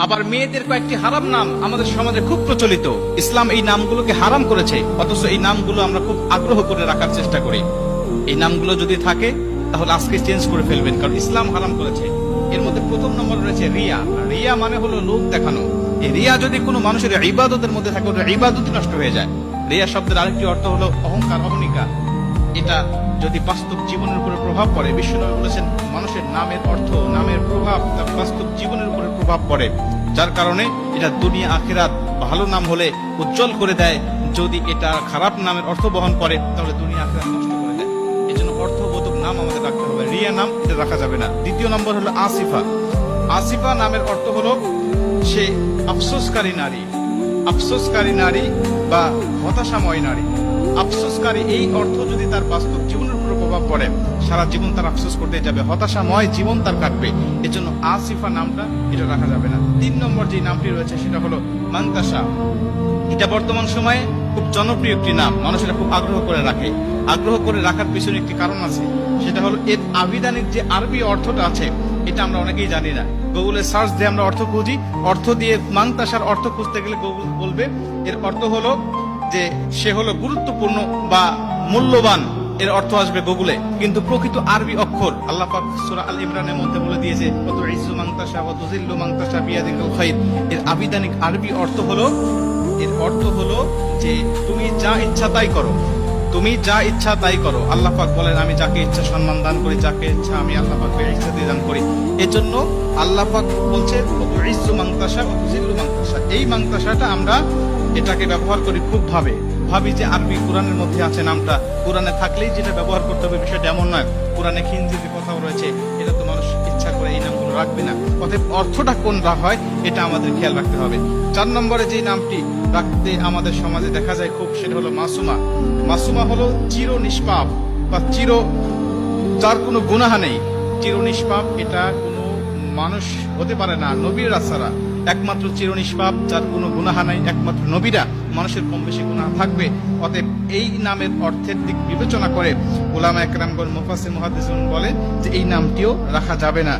আবার মেয়েদের কয়েকটি হারাম নাম আমাদের সমাজে খুব প্রচলিত। ইসলাম এই নামগুলোকে হারাম করেছে, অথচ এই নামগুলো আমরা খুব আগ্রহ করে রাখার চেষ্টা করি। এই নামগুলো যদি থাকে তাহলে আজকে চেঞ্জ করে ফেলবেন, কারণ ইসলাম হারাম করেছে। এর মধ্যে প্রথম নম্বর রয়েছে রিয়া। রিয়া মানে হলো লোক দেখানো। এই রিয়া যদি কোনো মানুষের ইবাদতের মধ্যে থাকে, ওটা ইবাদতই নষ্ট হয়ে যায়। রিয়া শব্দের আরেকটি অর্থ হলো অহংকার, অহমিকা। এটা যদি বাস্তব জীবনের উপরে প্রভাব পড়ে, বিশ্বনবী বলেছেন মানুষের নামের অর্থ, নামের প্রভাব তার বাস্তব জীবনের উপরে প্রভাব পড়ে, যার কারণে এটা দুনিয়া আখিরাত ভালো নাম হলে উজ্জ্বল করে দেয়। যদি এটা খারাপ নামের অর্থ বহন করে তাহলে দুনিয়া আখিরাত নষ্ট করে দেয়। এই জন্য অর্থবোধক নাম আমাদের রাখতে হবে, রিয়া নাম এটা রাখা যাবে না। দ্বিতীয় নম্বর হলো আসিফা। আসিফা নামের অর্থ হলো সে আফসোসকারী নারী। আফসোসকারী নারী বা হতাশাময় নারী। আফসোসকারী এই অর্থ যদি তার বাস্তব জীবনের উপর প্রভাব পড়ে, সারা জীবন তার আফসোস করতে যাবে, হতাশাময় জীবন তার কাটবে। এজন্য আসিফা নামটা এটা রাখা যাবে না। 3 নম্বর যে নামটি রয়েছে সেটা হলো মান্তাসা। এটা বর্তমান সময়ে খুব জনপ্রিয় একটি নাম, মানুষেরা খুব আগ্রহ করে রাখে। আগ্রহ করে রাখার পিছনে একটি কারণ আছে, সেটা হলো এর আবিধানিক যে আরবি অর্থটা আছে এটা আমরা অনেকেই জানি না। গুগলে সার্চ দিয়ে আমরা অর্থ খুঁজি, অর্থ দিয়ে মাংতাসার অর্থ খুঁজতে গেলে গুগল বলবে এর অর্থ হলো যে সে হলো গুরুত্বপূর্ণ বা মূল্যবান, এর অর্থ আসবে গুগলে। কিন্তু প্রকৃত আরবি অক্ষর আল্লাহ পাক সূরা আল ইমরানের মধ্যে বলে দিয়েছে কত ইজ্জু মাংতাসা ওয়া তুযিল্লু মাংতাসা বিয়াদিকাল খায়র। এর আবিধানিক আরবি অর্থ হলো, এর অর্থ হলো যে তুমি যা ইচ্ছা তাই করো, তুমি যা ইচ্ছা তাই করো। আল্লাহ পাক বলেন আমি যাকে ইচ্ছা সম্মান দান করি, যাকে ইচ্ছা আমি আল্লাহ পাক ইচ্ছা দিয়ে দান করি। এজন্য আল্লাহ পাক বলছে ইজ্জু মাংতাসা ওয়া তুযিল্লু মাংতাসা। এই মাংতাসাটা আমরা এটাকে ব্যবহার করি খুব ভাবি যে আরবি কোরআনের মধ্যে আছে নামটা, কোরআনে থাকলেই যেটা ব্যবহার করতে হবে বিষয়টা এমন নয়। কোরআনে খিনজির কথাও রয়েছে, এটা তো মানুষ ইচ্ছা করে এই নামগুলো রাখবে না। অতএব অর্থটা কোনটা হয় এটা আমাদের খেয়াল রাখতে হবে। 4 নম্বরে যে নামটি রাখতে আমাদের সমাজে দেখা যায় খুব, সেটা হলো মাসুমা। মাসুমা হলো চির নিষ্পাপ বা যার কোনো গুনাহ নেই, চির নিষ্পাপ। এটা কোনো মানুষ হতে পারে না, নবীরা ছাড়া। একমাত্র চির নিষ্পাপ যার কোনো গুনাহ নাই, একমাত্র নবীরা। মানুষের কম বেশি গুনাহ থাকবে। অতএব এই নামের অর্থের দিক বিবেচনা করে উলামা একরামগণ মুফাসসির মুহাদ্দিসুন বলেন যে এই নামটিও রাখা যাবে না।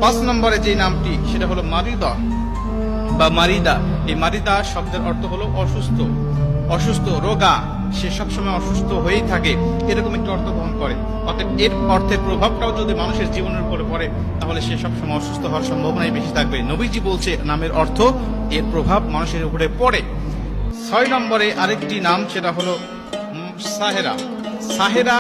5 নম্বরে যে নামটি সেটা হলো মারিদা বা মারিদা। এই মারিদা শব্দের অর্থ হলো অসুস্থ, অসুস্থ, রোগা। সে সবসময় অসুস্থ হয়েই থাকে, এরকম একটি অর্থ বহন করে। অতএব এর অর্থের প্রভাবটাও যদি মানুষের জীবনের উপরে পড়ে তাহলে সে সবসময় অসুস্থ হওয়ার সম্ভাবনাই বেশি থাকবে। নবীজি বলছে নামের অর্থ এর প্রভাব মানুষের উপরে পড়ে। 6 নম্বরে আরেকটি নাম সেটা হলো সাহেরা। সাহেরা